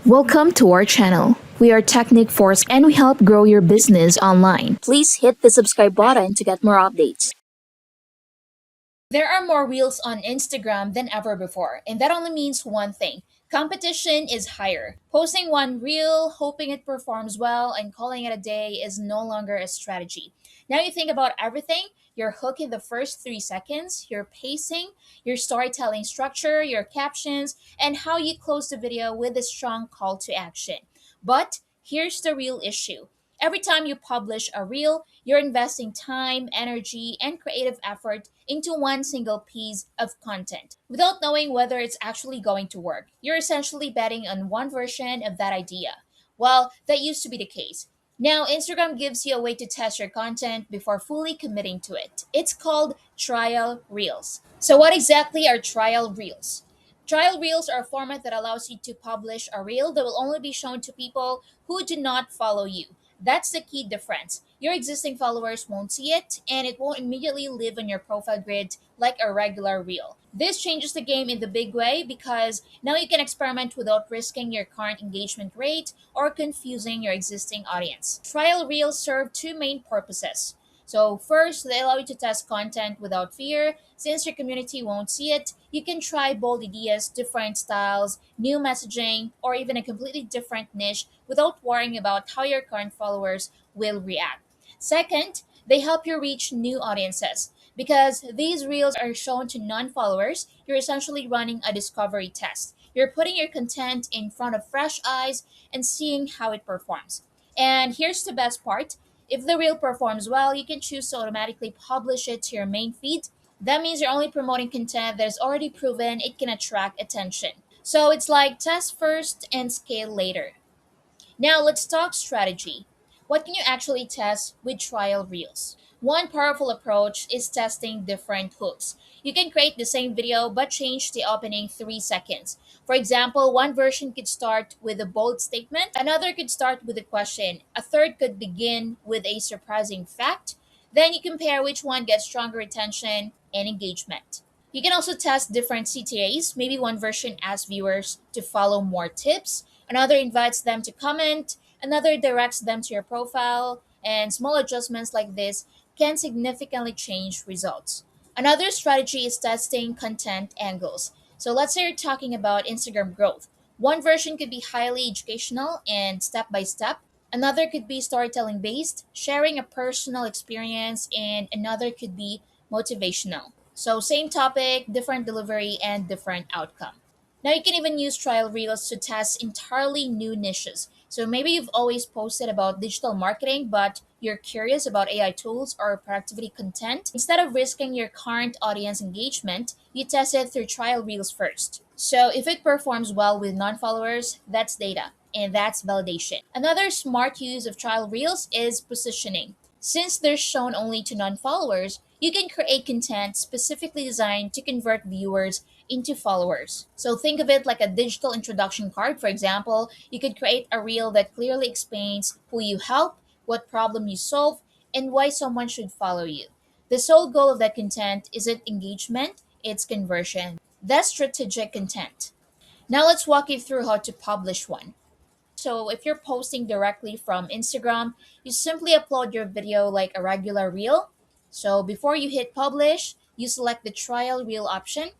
Welcome to our channel. We are Technic Force and we help grow your business online. Please hit the subscribe button to get more updates. There are more reels on Instagram than ever before, and that only means one thing. Competition is higher. Posting one reel, hoping it performs well, and calling it a day is no longer a strategy. Now you think about everything your hook in the first 3 seconds, your pacing, your storytelling structure, your captions, and how you close the video with a strong call to action. But here's the real issue. Every time you publish a reel, you're investing time, energy, and creative effort into one single piece of content without knowing whether it's actually going to work. You're essentially betting on one version of that idea. Well, that used to be the case. Now, Instagram gives you a way to test your content before fully committing to it. It's called trial reels. So, what exactly are trial reels? Trial reels are a format that allows you to publish a reel that will only be shown to people who do not follow you. That's the key difference. Your existing followers won't see it, and it won't immediately live on your profile grid like a regular reel. This changes the game in the big way because now you can experiment without risking your current engagement rate or confusing your existing audience. Trial reels serve two main purposes. So, first, they allow you to test content without fear. Since your community won't see it, you can try bold ideas, different styles, new messaging, or even a completely different niche without worrying about how your current followers will react. Second, they help you reach new audiences. Because these reels are shown to non followers, you're essentially running a discovery test. You're putting your content in front of fresh eyes and seeing how it performs. And here's the best part, if the reel performs well, you can choose to automatically publish it to your main feed. That means you're only promoting content that is already proven it can attract attention. So it's like test first and scale later. Now let's talk strategy. What can you actually test with trial reels? One powerful approach is testing different hooks. You can create the same video but change the opening 3 seconds. For example, one version could start with a bold statement, another could start with a question, a third could begin with a surprising fact. Then you compare which one gets stronger retention and engagement. You can also test different CTAs. Maybe one version asks viewers to follow more tips, another invites them to comment, another directs them to your profile, and small adjustments like this can significantly change results. Another strategy is testing content angles. So let's say you're talking about Instagram growth. One version could be highly educational and step by step. Another could be storytelling based, sharing a personal experience, and another could be motivational. So, same topic, different delivery, and different outcome. Now, you can even use trial reels to test entirely new niches. So, maybe you've always posted about digital marketing, but you're curious about AI tools or productivity content. Instead of risking your current audience engagement, you test it through trial reels first. So, if it performs well with non followers, that's data and that's validation. Another smart use of trial reels is positioning. Since they're shown only to non followers, you can create content specifically designed to convert viewers into followers. So think of it like a digital introduction card. For example, you could create a reel that clearly explains who you help, what problem you solve, and why someone should follow you. The sole goal of that content isn't engagement, it's conversion. That's strategic content. Now let's walk you through how to publish one. So if you're posting directly from Instagram, you simply upload your video like a regular reel. So before you hit publish, you select the trial reel option.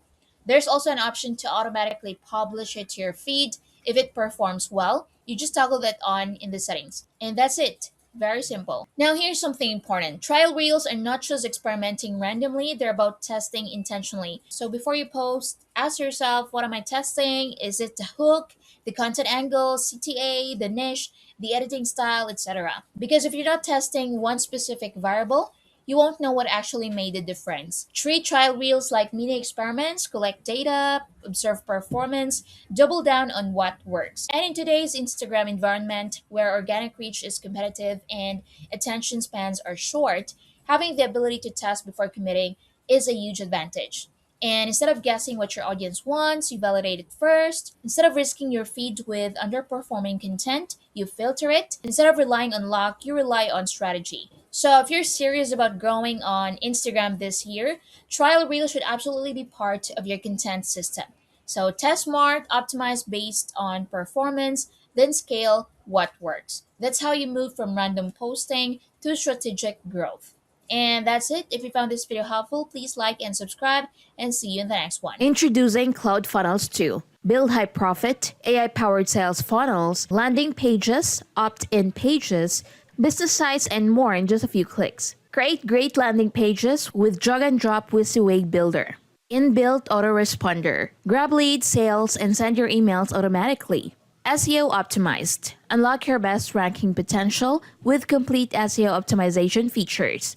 There's also an option to automatically publish it to your feed. If it performs well, you just toggle that on in the settings. And that's it. Very simple. Now, here's something important. Trial reels are not just experimenting randomly, they're about testing intentionally. So, before you post, ask yourself, what am I testing? Is it the hook, the content angle, CTA, the niche, the editing style, etc.? Because if you're not testing one specific variable, you won't know what actually made the difference. Treat trial reels like mini experiments, collect data, observe performance, double down on what works. And in today's Instagram environment, where organic reach is competitive and attention spans are short, having the ability to test before committing is a huge advantage. And instead of guessing what your audience wants, you validate it first. Instead of risking your feed with underperforming content, you filter it. Instead of relying on luck, you rely on strategy. So if you're serious about growing on Instagram this year, trial reels should absolutely be part of your content system. So test smart, optimize based on performance, then scale what works. That's how you move from random posting to strategic growth. And that's it. If you found this video helpful, please like and subscribe, and see you in the next one. Introducing CloudFunnels 2. Build high profit, AI powered sales funnels, landing pages, opt in pages, business sites, and more in just a few clicks. Create great landing pages with drag and drop WYSIWYG Builder. Inbuilt autoresponder. Grab leads, sales, and send your emails automatically. SEO optimized. Unlock your best ranking potential with complete SEO optimization features.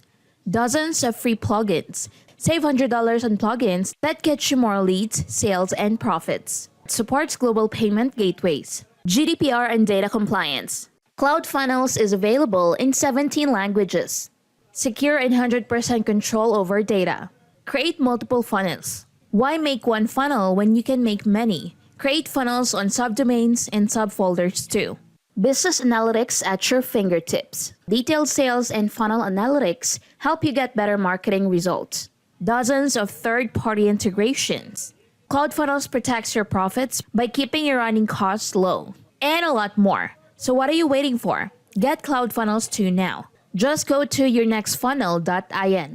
Dozens of free plugins. Save $100 on plugins that get you more leads, sales, and profits. Supports global payment gateways. GDPR and data compliance. CloudFunnels is available in 17 languages. Secure and 100% control over data. Create multiple funnels. Why make one funnel when you can make many? Create funnels on subdomains and subfolders too. Business analytics at your fingertips. Detailed sales and funnel analytics help you get better marketing results. Dozens of third-party integrations. CloudFunnels protects your profits by keeping your running costs low. And a lot more. So what are you waiting for? Get CloudFunnels 2 now. Just go to yournextfunnel.in.